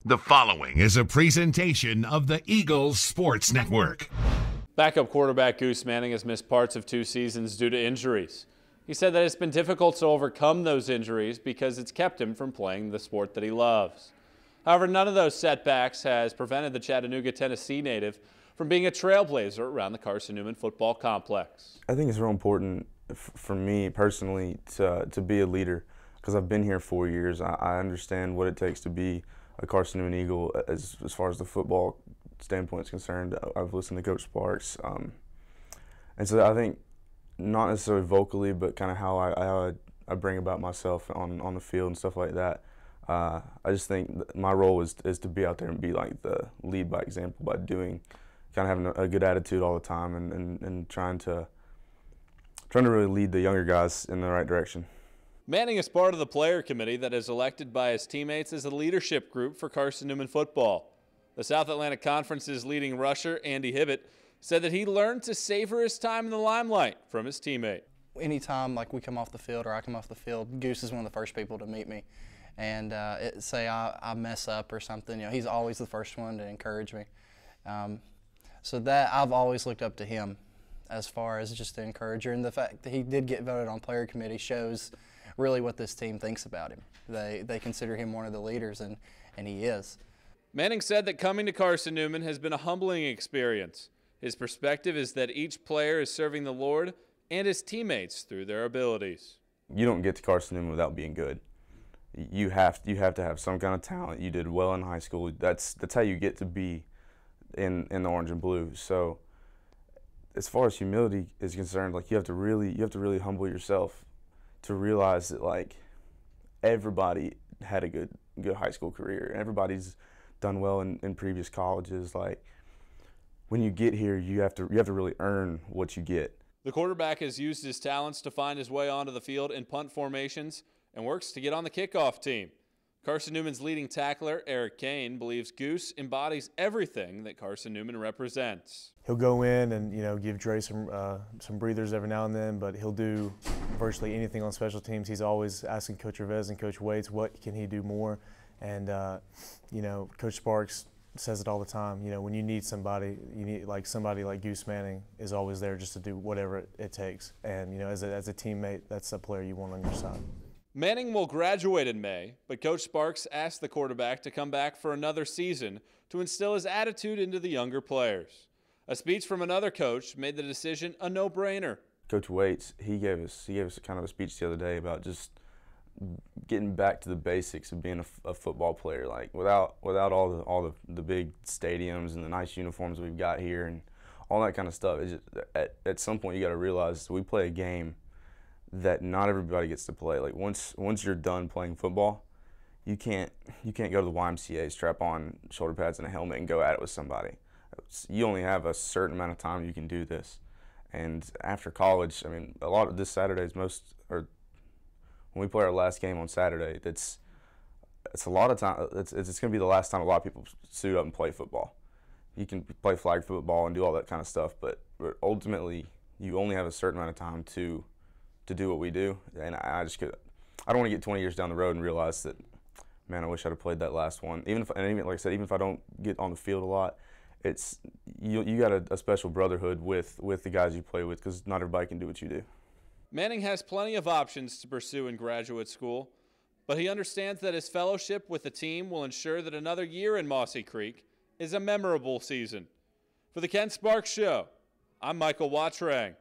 The following is a presentation of the Eagles Sports Network. Backup quarterback Goose Manning has missed parts of 2 seasons due to injuries. He said that it's been difficult to overcome those injuries because it's kept him from playing the sport that he loves. However, none of those setbacks has prevented the Chattanooga, Tennessee native from being a trailblazer around the Carson-Newman football complex. I think it's real important for me personally to be a leader because I've been here 4 years. I understand what it takes to be a Carson-Newman Eagle as far as the football standpoint is concerned. I've listened to Coach Sparks. And so I think not necessarily vocally, but kind of how I bring about myself on the field and stuff like that. I just think my role is to be out there and be like the lead by example by doing, kind of having a good attitude all the time and trying to really lead the younger guys in the right direction. Manning is part of the player committee that is elected by his teammates as a leadership group for Carson-Newman football. The South Atlantic Conference's leading rusher, Andy Hibbett, said that he learned to savor his time in the limelight from his teammate. Anytime like we come off the field or I come off the field, Goose is one of the first people to meet me. And say I mess up or something, he's always the first one to encourage me. So that I've always looked up to him as far as just the encourager. And the fact that he did get voted on player committee shows really what this team thinks about him. They consider him one of the leaders, and he is. Manning said that coming to Carson-Newman has been a humbling experience. His perspective is that each player is serving the Lord and his teammates through their abilities. You don't get to Carson-Newman without being good. You have to have some kind of talent. You did well in high school. That's how you get to be in the orange and blue. So as far as humility is concerned, like you have to really humble yourself to realize that like everybody had a good high school career. Everybody's done well in previous colleges. Like when you get here, you have to really earn what you get. The quarterback has used his talents to find his way onto the field in punt formations and works to get on the kickoff team. Carson-Newman's leading tackler, Eric Kane, believes Goose embodies everything that Carson-Newman represents. He'll go in and give Dre some breathers every now and then, but he'll do virtually anything on special teams. He's always asking Coach Rivez and Coach Waits what can he do more, and Coach Sparks says it all the time. When you need somebody, somebody like Goose Manning is always there just to do whatever it takes. And as a teammate, that's a player you want on your side. Manning will graduate in May, but Coach Sparks asked the quarterback to come back for another season to instill his attitude into the younger players. A speech from another coach made the decision a no-brainer. Coach Waits, he gave us kind of a speech the other day about just getting back to the basics of being a football player, like without all the big stadiums and the nice uniforms we've got here and all that kind of stuff. It's just, at some point you got to realize we play a game that not everybody gets to play. Like once you're done playing football, you can't go to the YMCA, strap on shoulder pads and a helmet and go at it with somebody. You only have a certain amount of time you can do this. And after college, I mean, a lot of this Saturday's when we play our last game on Saturday, it's a lot of time. It's going to be the last time a lot of people suit up and play football. You can play flag football and do all that kind of stuff, but ultimately you only have a certain amount of time to do what we do. And I don't want to get 20 years down the road and realize that, man, I wish I'd have played that last one. Even like I said, even if I don't get on the field a lot, it's you got a special brotherhood with the guys you play with because not everybody can do what you do. Manning has plenty of options to pursue in graduate school, but he understands that his fellowship with the team will ensure that another year in Mossy Creek is a memorable season. For the Ken Sparks Show, I'm Michael Watrang.